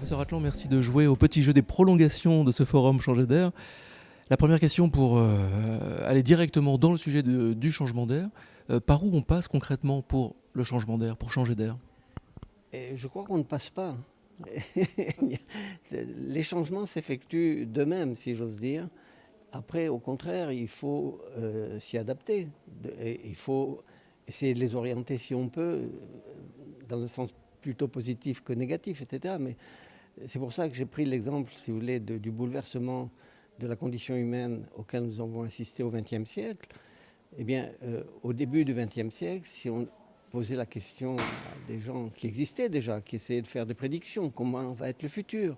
Professeur Atlan, merci de jouer au petit jeu des prolongations de ce forum Changer d'air. La première question pour aller directement dans le sujet du changement d'air. Par où on passe concrètement pour le changement d'air, pour changer d'air? Et je crois qu'on ne passe pas. Les changements s'effectuent d'eux-mêmes, si j'ose dire. Après, au contraire, il faut s'y adapter. Et il faut essayer de les orienter si on peut, dans un sens plutôt positif que négatif, etc. Mais c'est pour ça que j'ai pris l'exemple, si vous voulez, du bouleversement de la condition humaine auquel nous avons assisté au XXe siècle. Eh bien, au début du XXe siècle, si on posait la question à des gens qui existaient déjà, qui essayaient de faire des prédictions, comment va être le futur?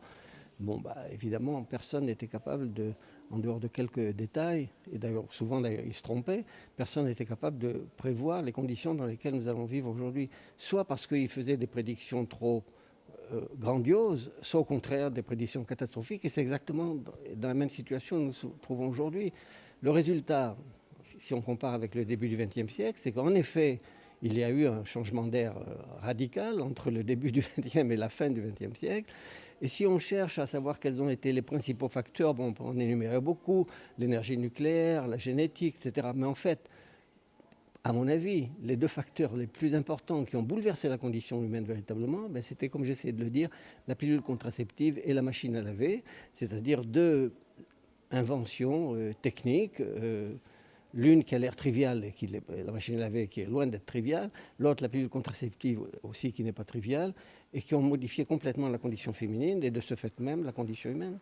Bon, évidemment, personne n'était capable de, en dehors de quelques détails, et d'ailleurs souvent ils se trompaient, personne n'était capable de prévoir les conditions dans lesquelles nous allons vivre aujourd'hui, soit parce qu'ils faisaient des prédictions trop grandioses, soit au contraire des prédictions catastrophiques, et c'est exactement dans la même situation que nous nous trouvons aujourd'hui. Le résultat, si on compare avec le début du XXe siècle, c'est qu'en effet, il y a eu un changement d'air radical entre le début du XXe et la fin du XXe siècle. Et si on cherche à savoir quels ont été les principaux facteurs, bon, on peut en énumérer beaucoup, l'énergie nucléaire, la génétique, etc. Mais en fait, à mon avis, les deux facteurs les plus importants qui ont bouleversé la condition humaine véritablement, c'était, comme j'essaie de le dire, la pilule contraceptive et la machine à laver, c'est-à-dire deux inventions techniques, l'une qui a l'air triviale, et la machine à laver qui est loin d'être triviale, l'autre, la pilule contraceptive aussi, qui n'est pas triviale, et qui ont modifié complètement la condition féminine et de ce fait même la condition humaine.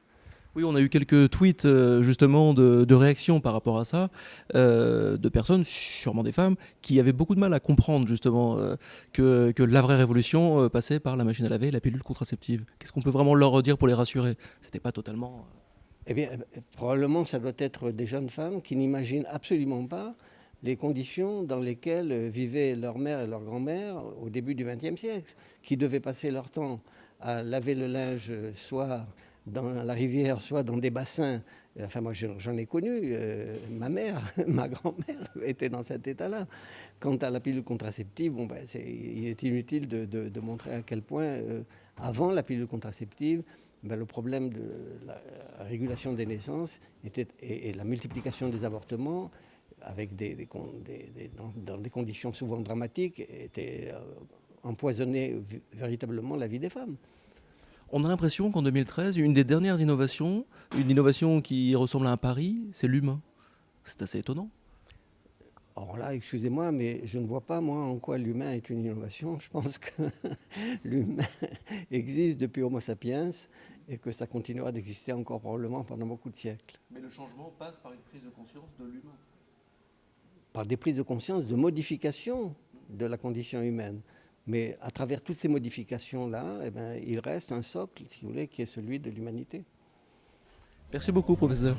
Oui, on a eu quelques tweets justement de réactions par rapport à ça, de personnes, sûrement des femmes, qui avaient beaucoup de mal à comprendre justement que la vraie révolution passait par la machine à laver et la pilule contraceptive. Qu'est-ce qu'on peut vraiment leur dire pour les rassurer? C'était pas totalement... Eh bien, probablement, ça doit être des jeunes femmes qui n'imaginent absolument pas les conditions dans lesquelles vivaient leur mère et leur grand-mère au début du XXe siècle, qui devaient passer leur temps à laver le linge soit dans la rivière, soit dans des bassins. Enfin, moi, j'en ai connu. Ma mère, ma grand-mère était dans cet état-là. Quant à la pilule contraceptive, il est inutile de montrer à quel point, avant la pilule contraceptive, le problème de la régulation des naissances et la multiplication des avortements avec dans des conditions souvent dramatiques était empoisonné véritablement la vie des femmes. On a l'impression qu'en 2013, une des dernières innovations, une innovation qui ressemble à un pari, c'est l'humain. C'est assez étonnant. Or là, excusez-moi, mais je ne vois pas, moi, en quoi l'humain est une innovation. Je pense que l'humain existe depuis Homo sapiens et que ça continuera d'exister encore probablement pendant beaucoup de siècles. Mais le changement passe par une prise de conscience de l'humain. Par des prises de conscience de modification de la condition humaine. Mais à travers toutes ces modifications-là, il reste un socle, si vous voulez, qui est celui de l'humanité. Merci beaucoup, professeur.